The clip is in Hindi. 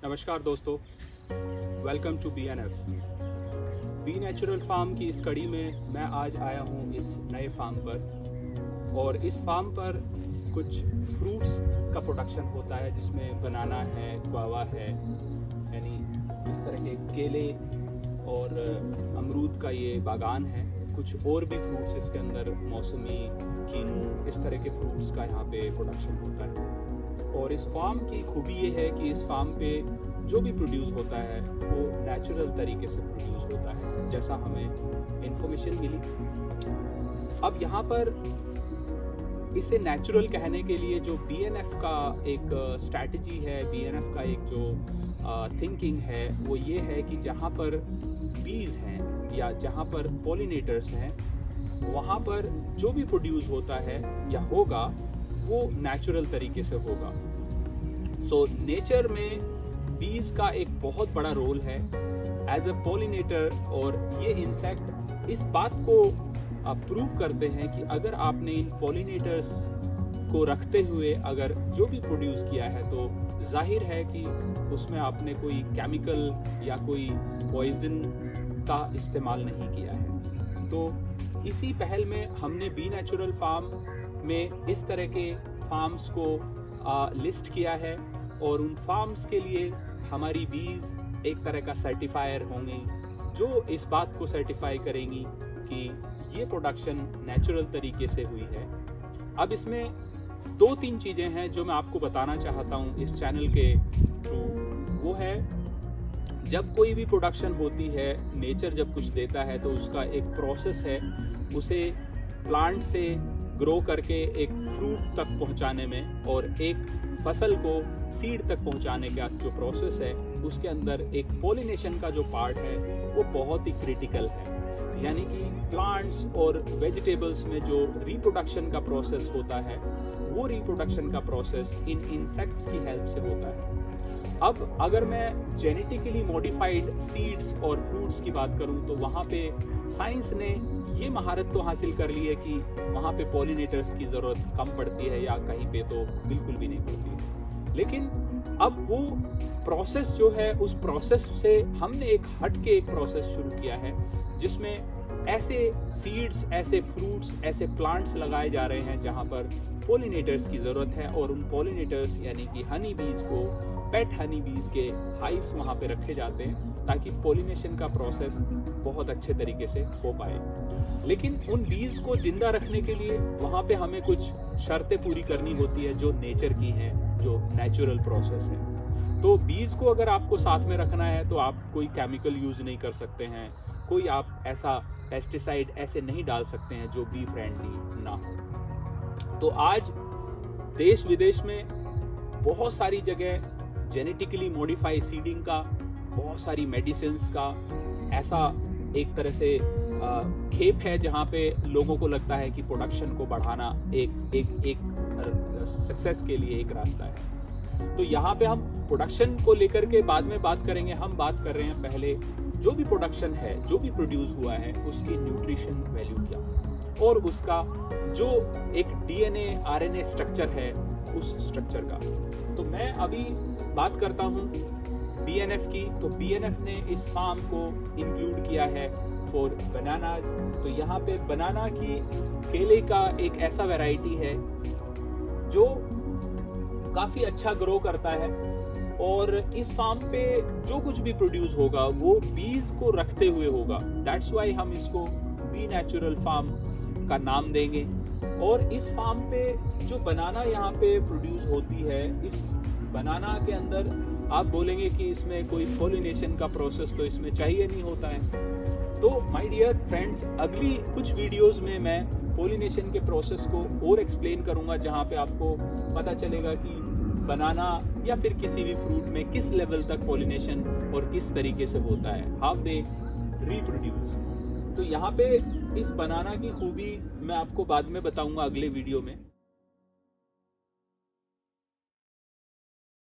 नमस्कार दोस्तों, welcome to BNF। Be natural farm की इस कड़ी में मैं आज आया हूँ इस नए फार्म पर। और इस फार्म पर कुछ फ्रूट्स का प्रोडक्शन होता है, जिसमें बनाना है, गुआवा है, यानी इस तरह के केले और अमरूद का ये बागान है। कुछ और भी फ्रूट्स इसके अंदर, मौसमी, कीनू, इस तरह के फ्रूट्स का यहाँ पे प्रोडक्शन होता है। और इस फार्म की खूबी ये है कि इस फार्म पे जो भी प्रोड्यूस होता है वो नेचुरल तरीके से प्रोड्यूस होता है, जैसा हमें इंफॉर्मेशन मिली। अब यहाँ पर इसे नेचुरल कहने के लिए जो BNF का एक स्ट्रैटेजी है, BNF का एक जो थिंकिंग है, वो ये है कि जहाँ पर बीज हैं या जहाँ पर पॉलिनेटर्स हैं, वहाँ पर जो भी प्रोड्यूस होता है या होगा वो नेचुरल तरीके से होगा। सो नेचर में बीज का एक बहुत बड़ा रोल है एज अ पॉलिनेटर। और ये इंसेक्ट इस बात को प्रूव करते हैं कि अगर आपने इन पॉलिनेटर्स को रखते हुए अगर जो भी प्रोड्यूस किया है, तो जाहिर है कि उसमें आपने कोई केमिकल या कोई पॉइजन का इस्तेमाल नहीं किया है। तो इसी पहल में हमने बी नेचुरल फार्म में इस तरह के फार्म्स को लिस्ट किया है। और उन फार्म्स के लिए हमारी बीज एक तरह का सर्टिफायर होंगी, जो इस बात को सर्टिफाई करेंगी कि ये प्रोडक्शन नेचुरल तरीके से हुई है। अब इसमें 2-3 चीज़ें हैं जो मैं आपको बताना चाहता हूँ इस चैनल के थ्रू। वो है, जब कोई भी प्रोडक्शन होती है, नेचर जब कुछ देता है तो उसका एक प्रोसेस है, उसे प्लांट से ग्रो करके एक फ्रूट तक पहुंचाने में, और एक फसल को सीड तक पहुंचाने का जो प्रोसेस है, उसके अंदर एक पॉलिनेशन का जो पार्ट है वो बहुत ही क्रिटिकल है। यानी कि प्लांट्स और वेजिटेबल्स में जो रिप्रोडक्शन का प्रोसेस होता है, वो रिप्रोडक्शन का प्रोसेस इन इंसेक्ट्स की हेल्प से होता है। अब अगर मैं जेनेटिकली मॉडिफाइड सीड्स और फ्रूट्स की बात करूं, तो वहाँ पे साइंस ने ये महारत तो हासिल कर ली है कि वहाँ पे पॉलिनेटर्स की ज़रूरत कम पड़ती है, या कहीं पे तो बिल्कुल भी नहीं पड़ती है। लेकिन अब वो प्रोसेस जो है, उस प्रोसेस से हमने एक हट के एक प्रोसेस शुरू किया है, जिसमें ऐसे सीड्स, ऐसे फ्रूट्स, ऐसे प्लांट्स लगाए जा रहे हैं जहाँ पर पॉलिनेटर्स की ज़रूरत है। और उन पॉलिनेटर्स यानी कि हनी बीज को, पेट हनी बीज के हाइव्स वहाँ पे रखे जाते हैं, ताकि पॉलिनेशन का प्रोसेस बहुत अच्छे तरीके से हो पाए। लेकिन उन बीज को जिंदा रखने के लिए वहाँ पे हमें कुछ शर्तें पूरी करनी होती है, जो नेचर की हैं, जो नेचुरल प्रोसेस है। तो बीज को अगर आपको साथ में रखना है, तो आप कोई केमिकल यूज नहीं कर सकते हैं, कोई आप ऐसा पेस्टिसाइड ऐसे नहीं डाल सकते हैं जो बी फ्रेंडली ना हो। तो आज देश विदेश में बहुत सारी जगह जेनेटिकली मॉडिफाइड सीडिंग का, बहुत सारी मेडिसिन्स का ऐसा एक तरह से खेप है, जहाँ पे लोगों को लगता है कि प्रोडक्शन को बढ़ाना एक सक्सेस के लिए एक रास्ता है। तो यहाँ पे हम प्रोडक्शन को लेकर के बाद में बात करेंगे। हम बात कर रहे हैं पहले जो भी प्रोडक्शन है, जो भी प्रोड्यूस हुआ है, उसकी न्यूट्रिशन वैल्यू क्या, और उसका जो एक DNA RNA स्ट्रक्चर है, उस स्ट्रक्चर का। तो मैं अभी बात करता हूँ BNF की। तो BNF ने इस फार्म को इंक्लूड किया है फॉर बनानाज। तो यहाँ पे बनाना की, केले का एक ऐसा वैरायटी है जो काफ़ी अच्छा ग्रो करता है। और इस फार्म पे जो कुछ भी प्रोड्यूस होगा वो बीज को रखते हुए होगा। दैट्स वाई हम इसको बी नेचुरल फार्म का नाम देंगे। और इस फार्म पे जो बनाना यहाँ पे प्रोड्यूस होती है, इस बनाना के अंदर आप बोलेंगे कि इसमें कोई पॉलिनेशन का प्रोसेस तो इसमें चाहिए नहीं होता है। तो माय डियर फ्रेंड्स, अगली कुछ वीडियोस में मैं पॉलिनेशन के प्रोसेस को और एक्सप्लेन करूंगा, जहाँ पे आपको पता चलेगा कि बनाना या फिर किसी भी फ्रूट में किस लेवल तक पॉलिनेशन और किस तरीके से होता है, हाउ दे रिप्रोड्यूस। तो यहाँ पे इस बनाना की खूबी मैं आपको बाद में बताऊंगा अगले वीडियो में।